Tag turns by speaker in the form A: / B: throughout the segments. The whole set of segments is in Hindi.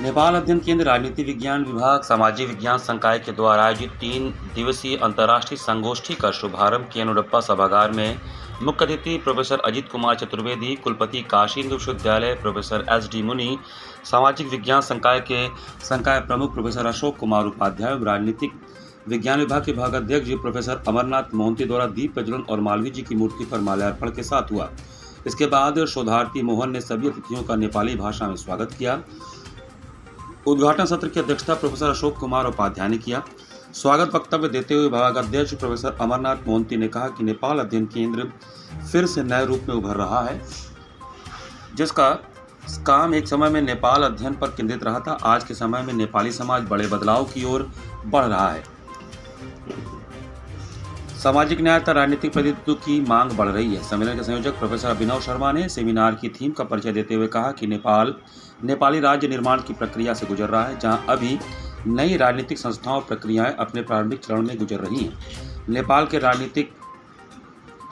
A: नेपाल अध्ययन केंद्र राजनीति विज्ञान विभाग सामाजिक विज्ञान संकाय के द्वारा आयोजित 3 दिवसीय अंतर्राष्ट्रीय संगोष्ठी का शुभारंभ केनुडप्पा सभागार में मुख्य अतिथि प्रोफेसर अजित कुमार चतुर्वेदी, कुलपति काशी हिंदू विश्वविद्यालय प्रोफेसर एस.डी. मुनि, सामाजिक विज्ञान संकाय के संकाय प्रमुख प्रोफेसर अशोक कुमार उपाध्याय एवं राजनीतिक विज्ञान विभाग के विभागाध्यक्ष जी प्रोफेसर अमरनाथ मोहंती द्वारा दीप प्रज्वलन और मालवीय जी की मूर्ति पर माल्यार्पण के साथ हुआ। इसके बाद शोधार्थी मोहन ने सभी अतिथियों का नेपाली भाषा में स्वागत किया। उद्घाटन सत्र की अध्यक्षता प्रोफेसर अशोक कुमार उपाध्याय ने किया। स्वागत वक्तव्य देते हुए विभागाध्यक्ष प्रोफेसर अमरनाथ मोहंती ने कहा कि नेपाल अध्ययन केंद्र फिर से नए रूप में उभर रहा है, जिसका काम एक समय में नेपाल अध्ययन पर केंद्रित रहा था। आज के समय में नेपाली समाज बड़े बदलाव की ओर बढ़ रहा है। सामाजिक न्याय तथा राजनीतिक प्रतिनिधित्व की मांग बढ़ रही है। सम्मेलन के संयोजक प्रोफेसर अभिनव शर्मा ने सेमिनार की थीम का परिचय देते हुए कहा कि नेपाली राज्य निर्माण की प्रक्रिया से गुजर रहा है, जहां अभी नई राजनीतिक संस्थाओं और प्रक्रियाएं अपने प्रारंभिक चरण में गुजर रही हैं। नेपाल के राजनीतिक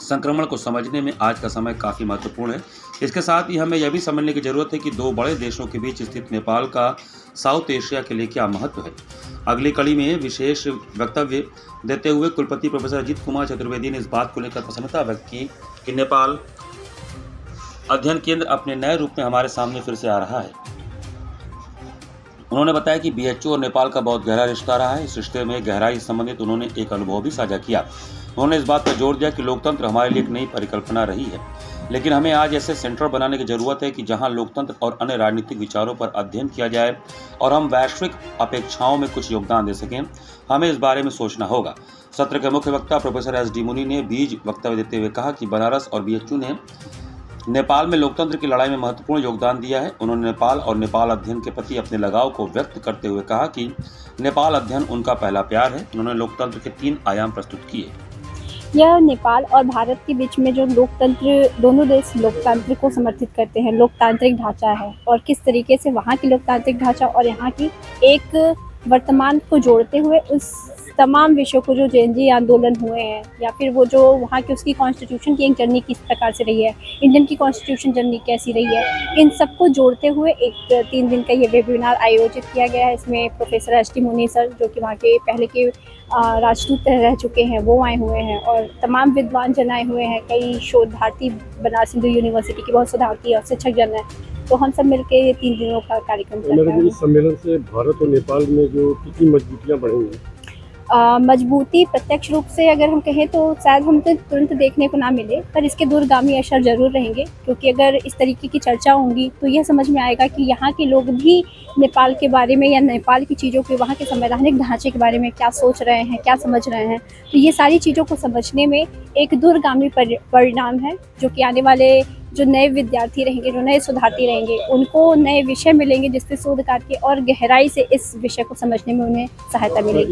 A: संक्रमण को समझने में आज का समय काफ़ी महत्वपूर्ण है। इसके साथ ही हमें यह भी समझने की जरूरत है कि दो बड़े देशों के बीच स्थित नेपाल का साउथ एशिया के लिए क्या महत्व है। अगली कड़ी में विशेष वक्तव्य देते हुए कुलपति प्रोफेसर अजित कुमार चतुर्वेदी ने इस बात को लेकर प्रसन्नता व्यक्त की कि नेपाल अध्ययन केंद्र अपने नए रूप में हमारे सामने फिर से आ रहा है। उन्होंने बताया कि बीएचयू और नेपाल का बहुत गहरा रिश्ता रहा है। इस रिश्ते में गहराई से संबंधित उन्होंने एक अनुभव भी साझा किया। उन्होंने इस बात पर जोर दिया कि लोकतंत्र हमारे लिए एक नई परिकल्पना रही है, लेकिन हमें आज ऐसे सेंटर बनाने की जरूरत है कि जहां लोकतंत्र और अन्य राजनीतिक विचारों पर अध्ययन किया जाए और हम वैश्विक अपेक्षाओं में कुछ योगदान दे सकें। हमें इस बारे में सोचना होगा। सत्र के मुख्य वक्ता प्रोफेसर एस.डी. मुनि ने बीज वक्तव्य देते हुए कहा कि बनारस और बीएचयू ने नेपाल में लोकतंत्र की लड़ाई में महत्वपूर्ण योगदान दिया है। उन्होंने नेपाल और नेपाल अध्ययन के प्रति अपने लगाव को व्यक्त करते हुए कहा कि नेपाल अध्ययन उनका पहला प्यार है। उन्होंने लोकतंत्र के 3 आयाम प्रस्तुत किए।
B: यह नेपाल और भारत के बीच में जो लोकतंत्र, दोनों देश लोकतंत्र को समर्थित करते हैं, लोकतांत्रिक ढांचा है और किस तरीके से वहाँ की लोकतांत्रिक ढांचा और यहाँ की एक वर्तमान को जोड़ते हुए उस तमाम विषयों को जो जेएनजी आंदोलन हुए हैं या फिर वो जो वहाँ की उसकी कॉन्स्टिट्यूशन की एक जर्नी किस प्रकार से रही है, इंडियन की कॉन्स्टिट्यूशन जर्नी कैसी रही है, इन सबको जोड़ते हुए एक 3 दिन का ये वेबिनार आयोजित किया गया है। इसमें प्रोफेसर एस.डी. मुनि सर, जो कि वहाँ के पहले के राजदूत रह चुके हैं, वो आए हुए हैं और तमाम विद्वान जन आए हुए हैं। कई शोधार्थी, बनारस हिंदू यूनिवर्सिटी के बहुत शोधार्थी और शिक्षक जन हैं। तो हम सब मिलकर ये 3 दिनों का कार्यक्रम कर रहे हैं।
C: इस सम्मेलन से भारत और नेपाल में जो कितनी मजबूतियाँ बढ़ेंगी?
B: मजबूती प्रत्यक्ष रूप से अगर हम कहें तो शायद हम तो तुरंत देखने को ना मिले, पर इसके दूरगामी असर जरूर रहेंगे, क्योंकि अगर इस तरीके की चर्चा होंगी तो यह समझ में आएगा कि यहाँ के लोग भी नेपाल के बारे में या नेपाल की चीज़ों के, वहाँ के संवैधानिक ढांचे के बारे में क्या सोच रहे हैं, क्या समझ रहे हैं। तो ये सारी चीज़ों को समझने में एक दूरगामी परिणाम है, जो कि आने वाले जो नए विद्यार्थी रहेंगे, जो नए शोधार्थी रहेंगे, उनको नए विषय मिलेंगे जिससे शोध करके और गहराई से इस विषय को समझने में उन्हें सहायता मिलेगी।